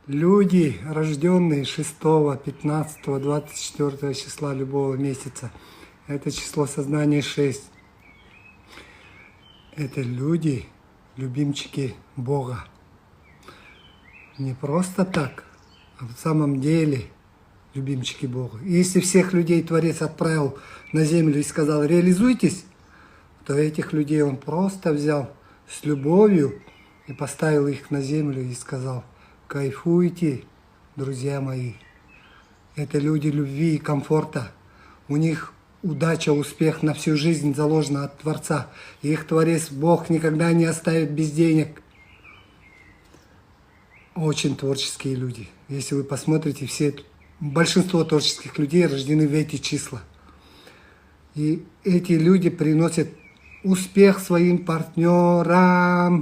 Люди, рожденные 6, 15, 24 числа любого месяца, это число сознания 6. Это люди, любимчики Бога. Не просто так, а в самом деле любимчики Бога. И если всех людей Творец отправил на землю и сказал «реализуйтесь», то этих людей Он просто взял с любовью и поставил их на землю и сказал «кайфуйте, друзья мои». Это люди любви и комфорта. У них удача, успех на всю жизнь заложена от Творца. И их Творец Бог никогда не оставит без денег. Очень творческие люди. Если вы посмотрите, большинство творческих людей рождены в эти числа. И эти люди приносят успех своим партнерам.